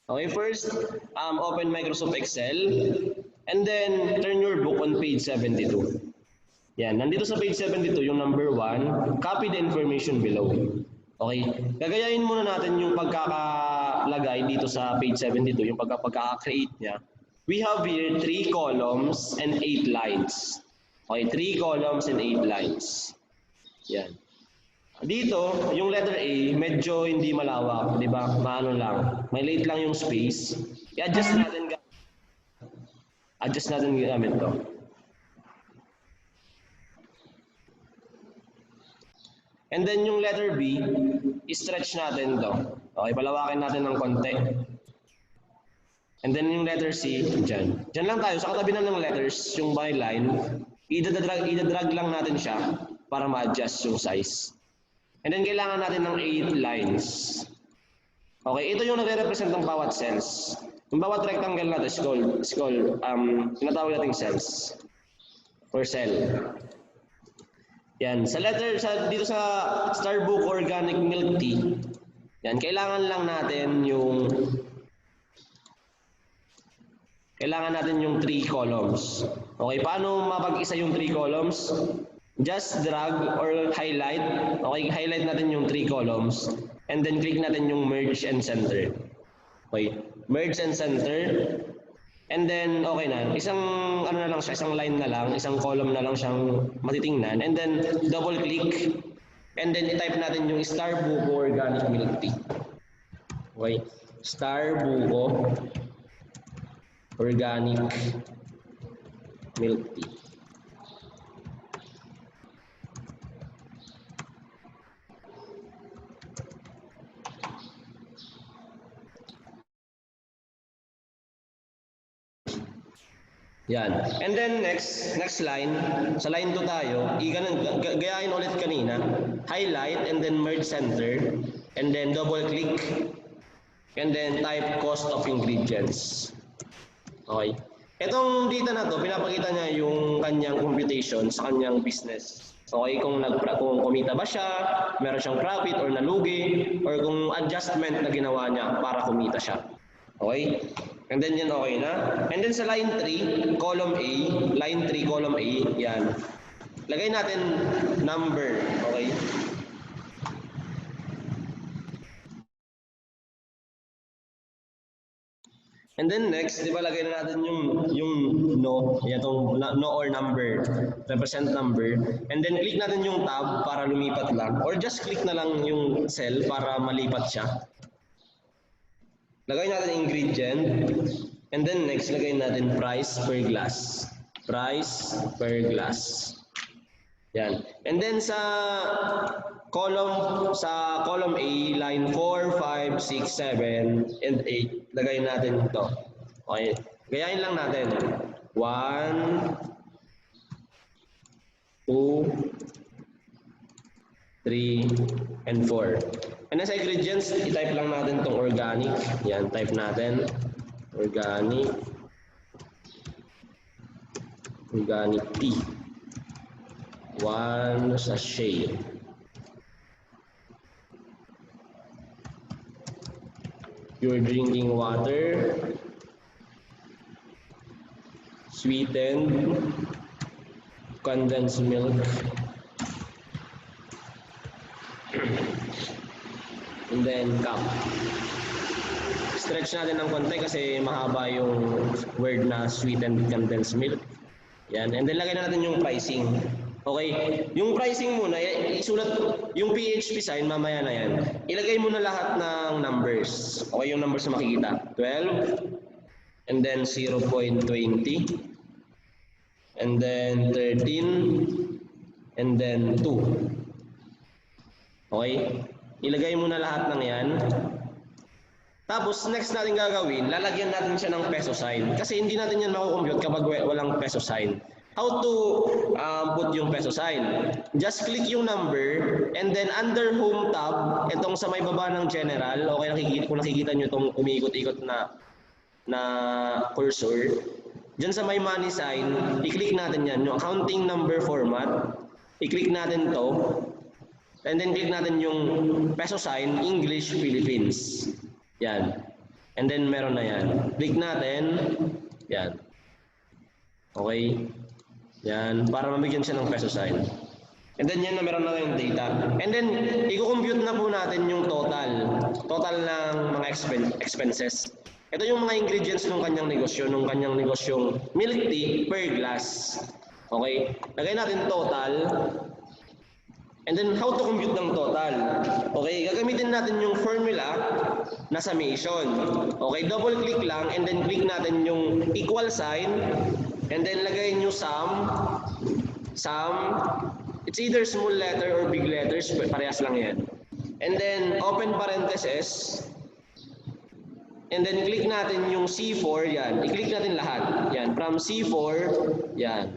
Okay, first, open Microsoft Excel, and then turn your book on page 72. Yan, nandito sa page 72, yung number 1, copy the information below. Okay, gagayahin muna natin yung pagkakalagay dito sa page 72, yung pagkaka-create niya. We have here 3 columns and 8 lines. Okay, 3 columns and 8 lines. Yan. Dito, yung letter A, medyo hindi malawak, di ba? Maano lang. May late lang yung space. I-adjust natin. Adjust natin gamit to. And then yung letter B, i-stretch natin to. Okay, palawakin natin ng konti. And then yung letter C, dyan. Dyan lang tayo, sa katabi na ng letters, yung byline, ida-drag lang natin siya para ma-adjust yung size. And then kailangan natin ng 8 lines. Okay, ito yung nagre-represent ng bawat cells. Yung bawat rectangle natin is called tinatawag nating cells or cell. Yan, dito sa Starbucks Organic Milk Tea, yan, kailangan natin yung 3 columns. Okay, paano mapag-isa yung 3 columns? Just drag or highlight. Okay, highlight natin yung 3 columns. And then click natin yung merge and center. Okay, merge and center. And then, okay na. Isang line na lang, isang column na lang siyang matitingnan. And then, double click. And then, i-type natin yung Starbucks Organic Milk Tea. Okay, Starbucks Organic Milk Tea. Yan. And then next line, sa line 2 tayo, gayahin ulit kanina. Highlight and then merge center. And then double click. And then type cost of ingredients. Okay. Itong data na to, pinapakita niya yung kanyang computation sa kanyang business. Okay, kung kumita ba siya, meron siyang profit or nalugi, or kung adjustment na ginawa niya para kumita siya. Okay? And then yan okay na. And then sa line 3, column A, line 3, column A, yan. Lagay natin number, okay? And then next, di ba lagay na natin yung no, itong no or number, represent number. And then click natin yung tab para lumipat lang. Or just click na lang yung cell para malipat siya. Lagay natin ingredient. And then next, lagay natin price per glass. Price per glass. Yan. And then sa column A, line 4, 5, 6, 7, and 8, lagay natin ito. Okay. Gayahin lang natin. 1, 2, 3, and 4. And then sa ingredients, i-type lang natin itong organic. Yan, type natin. Organic tea. 1 sachet. Pure drinking water. Sweetened. Condensed milk. And then cup. Stretch natin ng konti kasi mahaba yung word na sweetened condensed milk. Yan. And then lagay na natin yung pricing. Okay. Yung pricing muna, isulat yung PHP sign, mamaya na yan. Ilagay mo na lahat ng numbers. Okay, yung numbers na makikita. 12. And then 0.20. And then 13. And then 2. Okay. Ilagay mo na lahat ng yan. Tapos, next natin gagawin, lalagyan natin siya ng peso sign. Kasi hindi natin yan makukompute kapag walang peso sign. How to put yung peso sign? Just click yung number, and then under home tab, itong sa may baba ng general, okay, kung nakikita nyo itong umiikot-ikot na cursor, dyan sa may money sign, i-click natin yan, yung accounting number format, i-click natin to, and then click natin yung peso sign, English, Philippines. Yan. And then meron na yan. Click natin. Yan. Okay. Yan. Para mabigyan siya ng peso sign. And then yan na meron na yung data. And then, i-compute na po natin yung total. Total ng mga expenses. Ito yung mga ingredients ng kanyang negosyong milk tea per glass. Okay? Lagay natin total. And then, how to compute ng total? Okay, gagamitin natin yung formula na summation. Okay, double click lang and then click natin yung equal sign and then lagay nyo sum. It's either small letter or big letters, parehas lang yan. And then, open parentheses. And then, click natin yung C4, yan. I-click natin lahat. Yan, from C4, yan.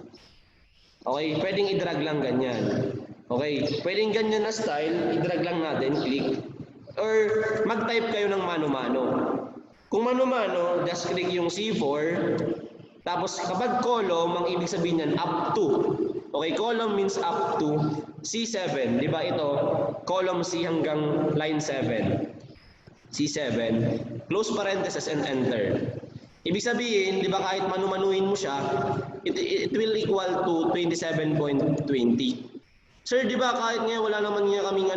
Okay, pwedeng i-drag lang ganyan. Okay, pwedeng ganyan na style, i-drag lang natin, click. Or mag-type kayo ng mano-mano. Kung mano-mano, just click yung C4. Tapos kapag column, ang ibig sabihin niyan, up to. Okay, column means up to C7. Di ba ito? Column C hanggang line 7. C7. Close parenthesis and enter. Ibig sabihin, di ba kahit manu-manuhin mo siya, it will equal to 27.20. Sir, di ba kahit nga wala naman nga kaming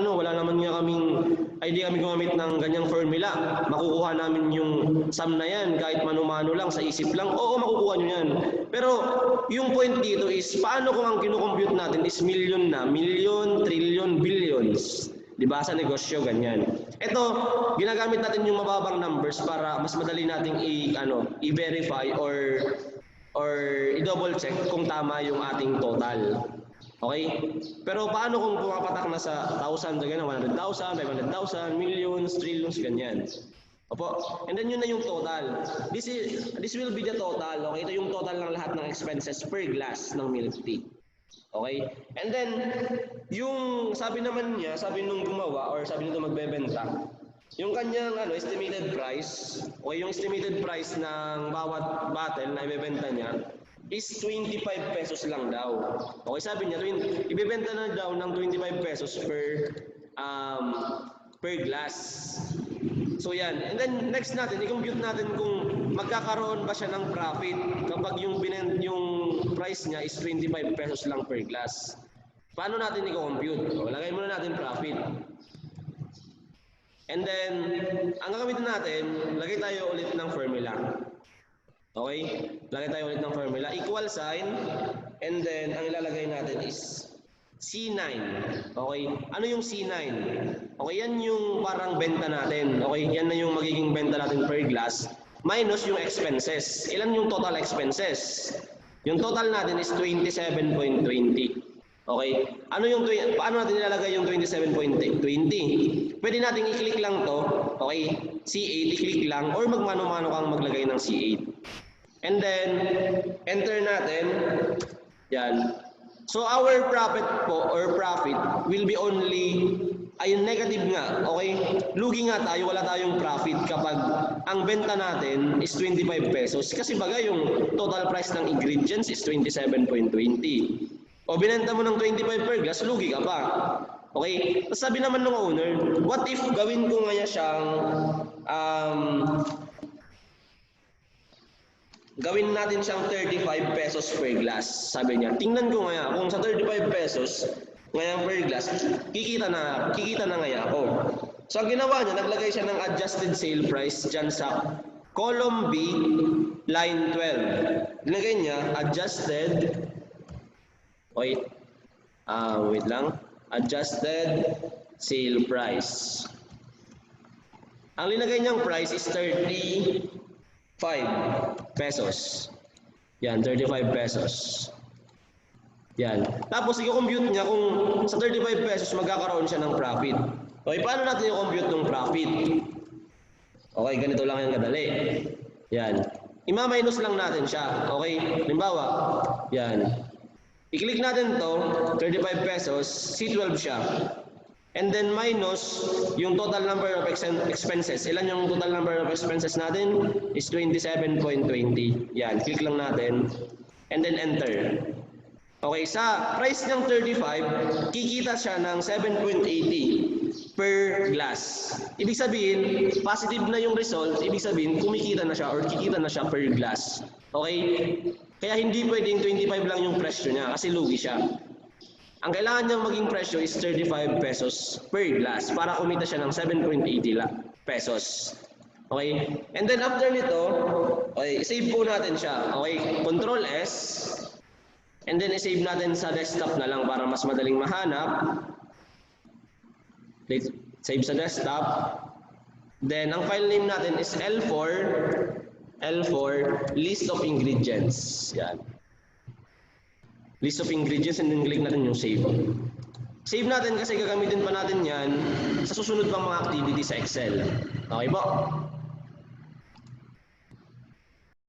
idea kami gumamit ng ganyang formula. Makukuha namin yung sum na yan kahit mano-mano lang, sa isip lang. Oo, makukuha nyo yan. Pero yung point dito is, paano kung ang kinukompute natin is million na? Million, trillion, billions. Di ba sa negosyo, ganyan. Ito, ginagamit natin yung mababang numbers para mas madali nating i-verify or i-double check kung tama yung ating total. Okay? Pero paano kung pumapatak na sa 1,000, 100,000, 500,000, millions, trillions, ganyan. Opo. And then yun na yung total. This will be the total. Okay? Ito yung total ng lahat ng expenses per glass ng milk tea. Okay? And then, yung sabi naman niya, sabi nung gumawa or sabi nito magbebenta, yung kanyang estimated price, o yung estimated price ng bawat bottle na ibebenta niya, is 25 pesos lang daw. Okay, sabi niya, ibebenta na daw ng 25 pesos per glass. So yan. And then next natin, i-compute natin kung magkakaroon ba siya ng profit kapag yung price niya is 25 pesos lang per glass. Paano natin i-compute? So, lagay muna natin profit. And then, ang gagamitin natin, lagay tayo ulit ng formula. Okay? Lagay tayo ulit ng formula. Equal sign. And then, ang ilalagay natin is C9. Okay? Ano yung C9? Okay, yan yung parang benta natin. Okay? Yan na yung magiging benta natin per glass. Minus yung expenses. Ilan yung total expenses? Yung total natin is 27.20. Okay? Paano natin ilalagay yung 27.20? Pwede nating i-click lang to. Okay? C8, i-click lang. Or magmano-mano kang maglagay ng C8. And then, enter natin. Yan. So, our profit po, or profit, will be only, ayun, negative nga. Okay? Lugi nga tayo, wala tayong profit kapag ang benta natin is 25 pesos. Kasi bagay, yung total price ng ingredients is 27.20. O, binenta mo ng 25 per glass, lugi ka pa. Okay? Tapos sabi naman ng owner, what if gawin ko nga siyang, gawin natin siyang 35 pesos per glass. Sabi niya, tingnan ko nga kung sa 35 pesos ngayon per glass, kikita na nga ako. So ang ginawa niya, naglagay siya ng adjusted sale price dyan sa column B, line 12. Nilagay niya, adjusted, wait lang, adjusted sale price. Ang linagay niyang price is 35 pesos. Yan, 35 pesos. Yan. Tapos i-compute niya kung sa 35 pesos magkakaroon siya ng profit. Okay, paano natin i-compute ng profit? Okay, ganito lang yung kadali. Yan. Ima-minus lang natin siya. Okay, halimbawa, yan. I-click natin to, 35 pesos, C12 siya. And then minus yung total number of expenses. Ilan yung total number of expenses natin? Is 27.20. Yan, click lang natin. And then enter. Okay, sa price ng 35, kikita siya ng 7.80 per glass. Ibig sabihin, positive na yung result, ibig sabihin, kumikita na siya or kikita na siya per glass. Okay? Kaya hindi pwedeng 25 lang yung presyo niya kasi lugi siya. Ang kailangan niyang maging presyo is 35 pesos per glass para kumita siya ng 7.80 pesos. Okay? And then after nito, okay, save po natin siya. Okay? Control S. And then i-save natin sa desktop na lang para mas madaling mahanap. Save sa desktop. Then ang file name natin is L4 list of ingredients. Yan. List of ingredients and then click natin yung save. Save natin kasi gagamitin pa natin yan sa susunod pang mga activity sa Excel. Okay po?